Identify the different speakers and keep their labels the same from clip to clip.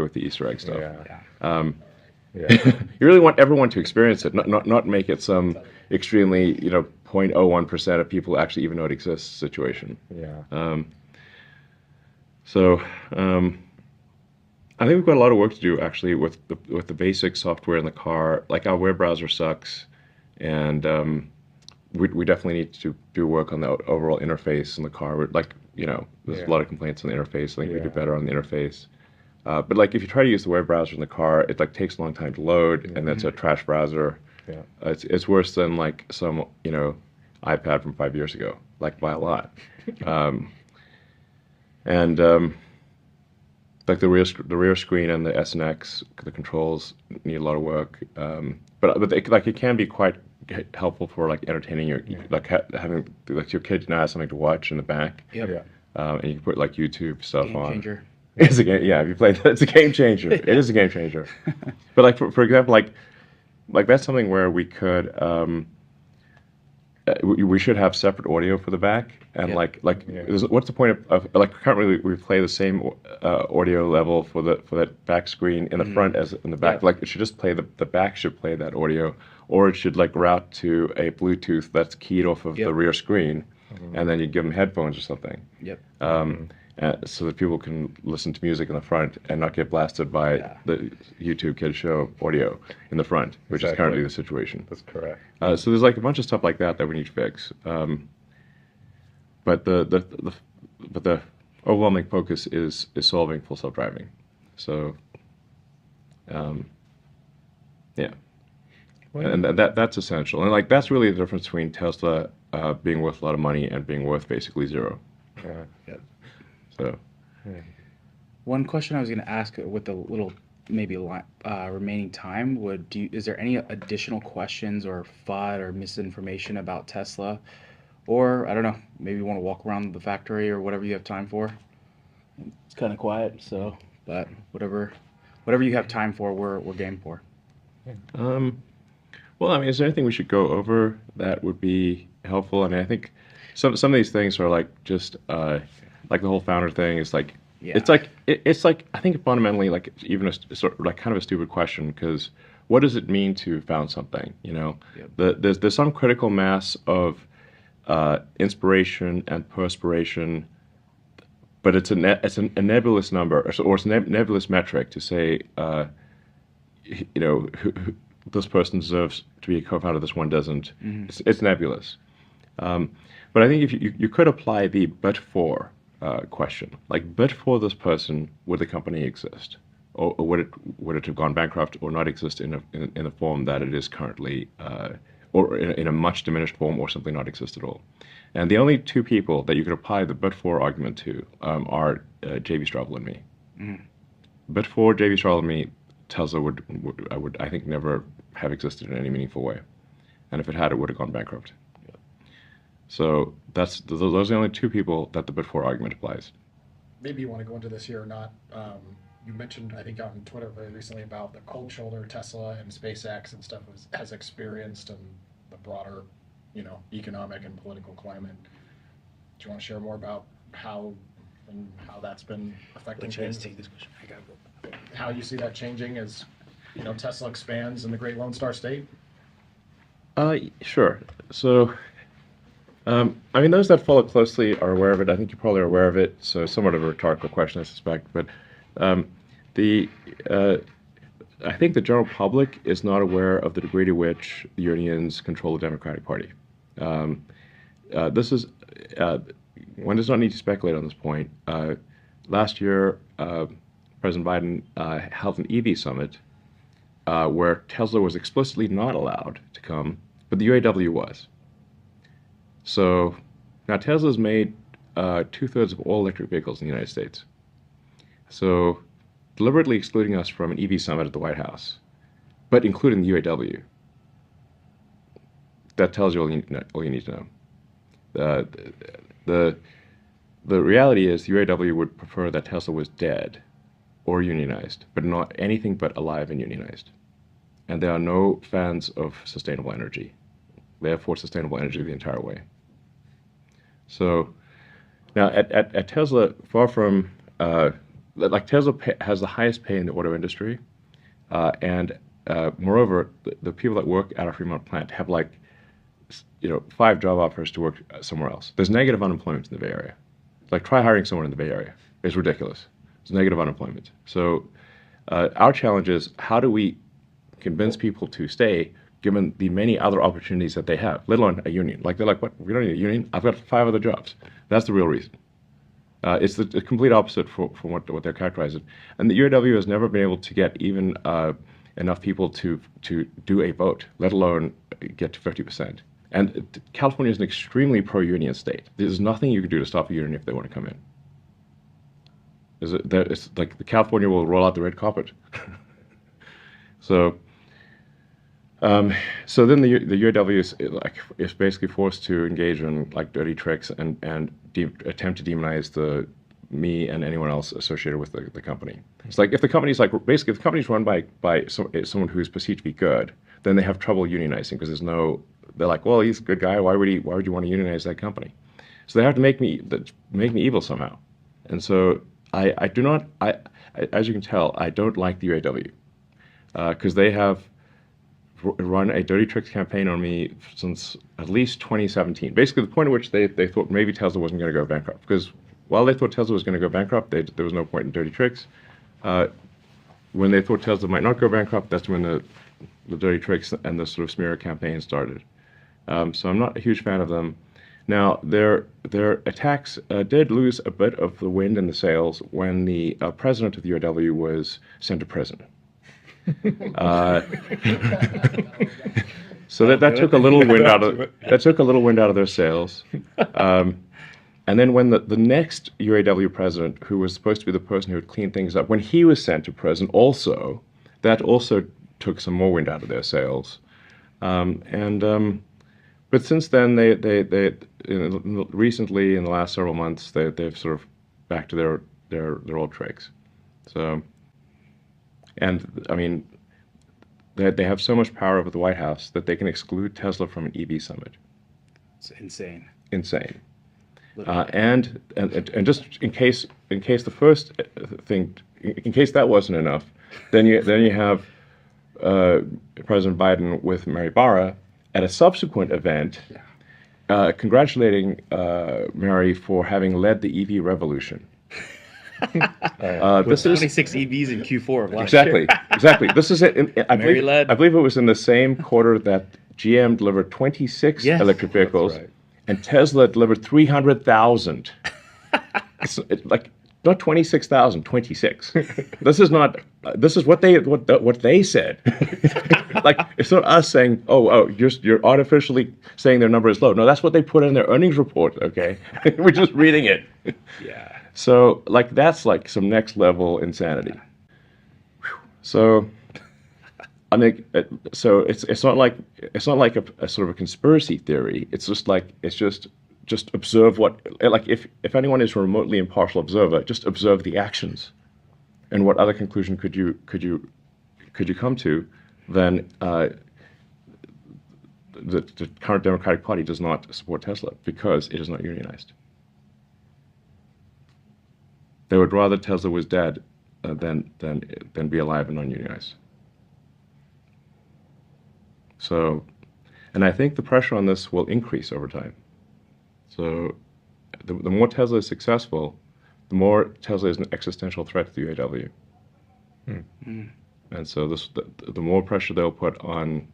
Speaker 1: with the Easter egg stuff.
Speaker 2: Yeah.
Speaker 1: You really want everyone to experience it, not make it some extremely 0.01% of people actually even know it exists situation.
Speaker 2: Yeah.
Speaker 1: So I think we've got a lot of work to do actually with the basic software in the car. Like our web browser sucks, and we definitely need to do work on the overall interface in the car. There's a lot of complaints on the interface. I think we do better on the interface. But like if you try to use the web browser in the car, it like takes a long time to load, and that's a trash browser.
Speaker 2: Yeah.
Speaker 1: It's worse than like some iPad from 5 years ago, like by a lot. Like the rear screen and the S and X, the controls need a lot of work. But it can be quite helpful for like entertaining having like your kid now has something to watch in the back.
Speaker 3: Yep.
Speaker 2: Yeah.
Speaker 1: And you can put like YouTube stuff
Speaker 3: Game
Speaker 1: on.
Speaker 3: changer.
Speaker 1: It's a game. Yeah, if you play that, it's a game changer. It is a game changer. But like for example, like that's something where we could we should have separate audio for the back, and what's the point of like currently we play the same audio level for that back screen in the front as in the back. Like it should just play the back should play that audio, or it should like route to a Bluetooth that's keyed off of the rear screen, and then you give them headphones or something.
Speaker 3: Yep.
Speaker 1: So that people can listen to music in the front and not get blasted by the YouTube Kids Show audio in the front, which is currently the situation.
Speaker 2: That's correct.
Speaker 1: So there's like a bunch of stuff like that we need to fix. But the overwhelming focus is solving full self-driving. So, yeah, and that's essential. And like that's really the difference between Tesla being worth a lot of money and being worth basically zero.
Speaker 2: Yeah.
Speaker 1: So,
Speaker 3: one question I was going to ask with the little remaining time is there any additional questions or FUD or misinformation about Tesla, or I don't know, maybe you want to walk around the factory or whatever you have time for? It's kind of quiet, so but whatever you have time for, we're game for.
Speaker 1: Well, I mean, is there anything we should go over that would be helpful? I mean, I think some of these things are like just like the whole founder thing is like it's like I think fundamentally like even a sort of like kind of a stupid question, because what does it mean to found something? There's some critical mass of inspiration and perspiration, but it's a nebulous number, or it's a nebulous metric to say this person deserves to be a co-founder, this one doesn't. It's nebulous. But I think if you could apply the but for question, like but for this person, would the company exist, or would it have gone bankrupt or not exist in the form that it is currently, or in a much diminished form, or simply not exist at all? And the only two people that you could apply the but for argument to are J.B. Straubel and me. But for J.B. Straubel and me, Tesla would I think never have existed in any meaningful way, and if it had, it would have gone bankrupt. So those are the only two people that the but for argument applies.
Speaker 4: Maybe you want to go into this here or not. You mentioned, I think, on Twitter very recently about the cold shoulder Tesla and SpaceX and stuff has experienced and the broader, economic and political climate. Do you want to share more about how that's been affecting things?
Speaker 3: Take this question. I gotta go.
Speaker 4: How you see that changing as Tesla expands in the Great Lone Star State?
Speaker 1: Sure. So. I mean, those that follow closely are aware of it. I think you probably are aware of it. So, somewhat of a rhetorical question, I suspect. But I think the general public is not aware of the degree to which the unions control the Democratic Party. This is one does not need to speculate on this point. Last year, President Biden held an EV summit where Tesla was explicitly not allowed to come, but the UAW was. So now Tesla's made 2/3 of all electric vehicles in the United States. So deliberately excluding us from an EV summit at the White House, but including the UAW, that tells you all you need to know. The reality is the UAW would prefer that Tesla was dead or unionized, but not anything but alive and unionized. And they are no fans of sustainable energy. They have for sustainable energy the entire way. So now at Tesla, far from like Tesla has the highest pay in the auto industry, and moreover, the people that work at our Fremont plant have like, 5 job offers to work somewhere else. There's negative unemployment in the Bay Area. Like try hiring someone in the Bay Area. It's ridiculous. It's negative unemployment. So our challenge is how do we convince people to stay given the many other opportunities that they have, let alone a union. Like they're like, what? We don't need a union. I've got 5 other jobs. That's the real reason. It's the complete opposite from what they're characterizing. And the UAW has never been able to get even enough people to do a vote, let alone get to 50%. And California is an extremely pro-union state. There's nothing you can do to stop a union if they want to come in. It's like the California will roll out the red carpet. So then the UAW is basically forced to engage in like dirty tricks and attempt to demonize me and anyone else associated with the company. It's like if the company's like basically if the company's run by someone who's perceived to be good, then they have trouble unionizing because they're like, well, he's a good guy. Why would you want to unionize that company? So they have to make me evil somehow. And so I do not as you can tell, I don't like the UAW because they have run a dirty tricks campaign on me since at least 2017. Basically, the point at which they thought maybe Tesla wasn't going to go bankrupt. Because while they thought Tesla was going to go bankrupt, there was no point in dirty tricks. When they thought Tesla might not go bankrupt, that's when the dirty tricks and the sort of smear campaign started. So I'm not a huge fan of them. Now, their attacks did lose a bit of the wind in the sails when the president of the UAW was sent to prison. So that took a little wind out of their sails. And then when the next UAW president, who was supposed to be the person who would clean things up, when he was sent to prison, that also took some more wind out of their sails. But since then, they recently in the last several months, they've sort of back to their old tricks. So. And I mean, they have so much power over the White House that they can exclude Tesla from an EV summit.
Speaker 3: It's insane.
Speaker 1: Insane. And just in case the first thing, in case that wasn't enough, then you have President Biden with Mary Barra at a subsequent event, congratulating Mary for having led the EV revolution.
Speaker 3: With 26 EVs in Q4 of last year.
Speaker 1: Exactly. This is it. I believe it was in the same quarter that GM delivered 26 electric vehicles, and Tesla delivered 300,000. It's like not 26,000, 26. This is what they said. Like it's not us saying, oh, you're artificially saying their number is low. No, that's what they put in their earnings report. Okay, we're just reading it.
Speaker 3: Yeah.
Speaker 1: So, like, that's like some next level insanity. So, I mean, so it's not like a sort of a conspiracy theory. It's just observe what, like, if anyone is a remotely impartial observer, just observe the actions, and what other conclusion could you come to than the current Democratic Party does not support Tesla because it is not unionized. They would rather Tesla was dead than be alive and non-unionized. So, and I think the pressure on this will increase over time. So, the more Tesla is successful, the more Tesla is an existential threat to the UAW. And so the more pressure they'll put on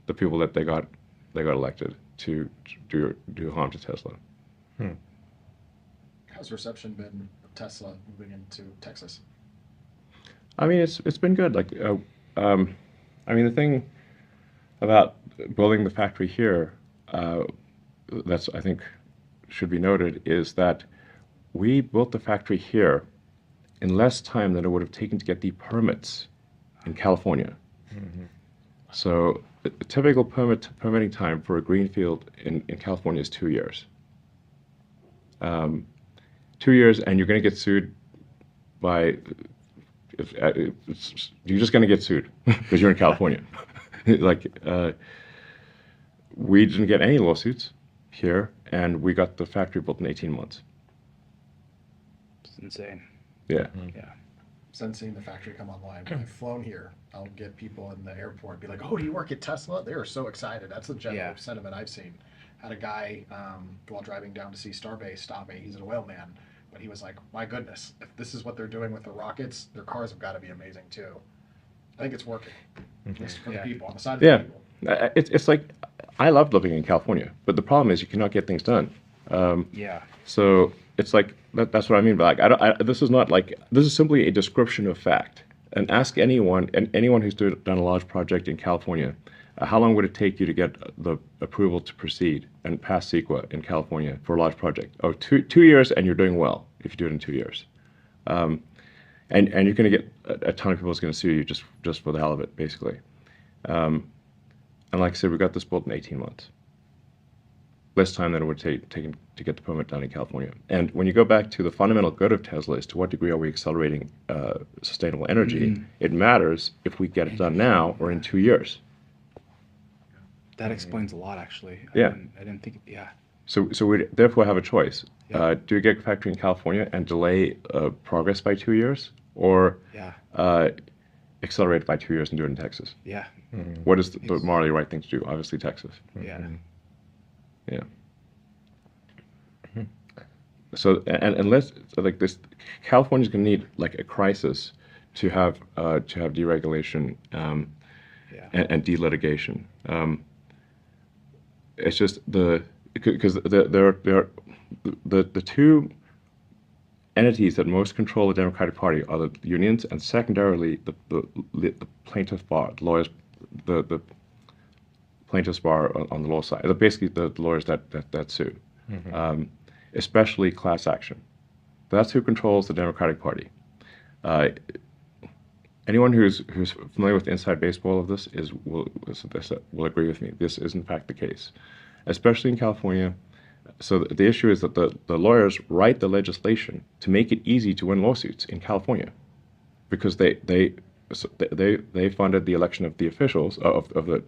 Speaker 1: the people that they got elected to do harm to Tesla.
Speaker 4: How's reception been of Tesla moving into Texas?
Speaker 1: I mean, it's been good. Like, I mean, the thing about building the factory here, that's I think should be noted, is that we built the factory here in less time than it would have taken to get the permits in California. So a typical permitting time for a greenfield in California is 2 years. 2 years, and you're going to get sued by. You're just going to get sued because you're in California. Like, we didn't get any lawsuits here, and we got the factory built in 18 months.
Speaker 3: It's insane.
Speaker 1: Yeah.
Speaker 3: Yeah.
Speaker 4: Since seeing the factory come online, when I've flown here, I'll get people in the airport be like, "Oh, do you work at Tesla?" They are so excited. That's the general
Speaker 3: Yeah.
Speaker 4: sentiment I've seen. Had a guy while driving down to see Starbase stop me. He's an oil man, but he was like, "My goodness, if this is what they're doing with the rockets, their cars have got to be amazing too." I think it's working. At least for
Speaker 3: Yeah.
Speaker 4: the people on the side of
Speaker 1: Yeah.
Speaker 4: the people.
Speaker 1: It's like, I love living in California, but the problem is you cannot get things done.
Speaker 3: Yeah.
Speaker 1: So it's like, that's what I mean by like, this is not like, this is simply a description of fact. And ask anyone, who's done a large project in California, how long would it take you to get the approval to proceed and pass CEQA in California for a large project? Oh, 2 years, and you're doing well if you do it in 2 years. And you're going to get a ton of people is going to sue you just for the hell of it, basically. And like I said, we got this built in 18 months. Less time than it would take to get the permit done in California. And when you go back to the fundamental good of Tesla is to what degree are we accelerating sustainable energy, it matters if we get it done now or in 2 years.
Speaker 3: That explains a lot, actually.
Speaker 1: Yeah.
Speaker 3: I didn't think. Yeah.
Speaker 1: So we therefore have a choice.
Speaker 3: Yeah.
Speaker 1: Do we get a factory in California and delay progress by 2 years, or
Speaker 3: Yeah.
Speaker 1: accelerate it by 2 years and do it in Texas?
Speaker 3: Yeah.
Speaker 1: What is the morally right thing to do? Obviously, Texas.
Speaker 3: Yeah.
Speaker 1: Yeah. So and unless like this, California's going to need like a crisis to have deregulation
Speaker 3: Yeah.
Speaker 1: and delitigation. It's just because the two entities that most control the Democratic Party are the unions and secondarily the plaintiff bar, the lawyers, the plaintiffs bar on the law side. They're basically the lawyers that sue, especially class action. That's who controls the Democratic Party. Anyone who's familiar with the inside baseball of this will agree with me. This is in fact the case, especially in California. So the issue is that the lawyers write the legislation to make it easy to win lawsuits in California, because they funded the election of the officials of the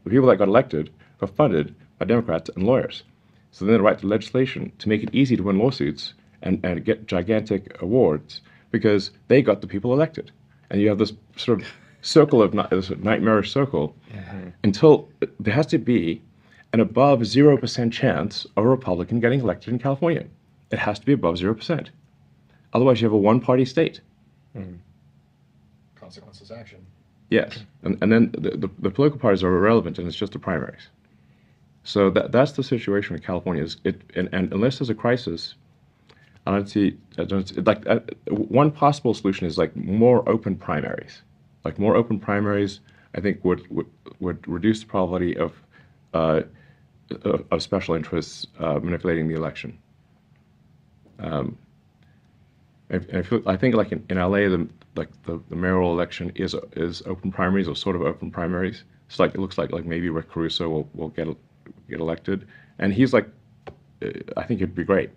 Speaker 1: people that got elected are funded by Democrats and lawyers. So then they write the legislation to make it easy to win lawsuits and get gigantic awards because they got the people elected. And you have this sort of circle of this nightmarish circle until there has to be an above 0% chance of a Republican getting elected in California. It has to be above 0%. Otherwise, you have a one-party state.
Speaker 4: Consequences action.
Speaker 1: Yes, and then the political parties are irrelevant, and it's just the primaries. So that's the situation with California. And unless there's a crisis, I don't see one possible solution is like more open primaries. Like more open primaries, I think would reduce the probability of special interests manipulating the election. I think like in LA, the mayoral election is open primaries or sort of open primaries. It's like it looks like maybe Rick Caruso will get elected, and he's like, I think it'd be great,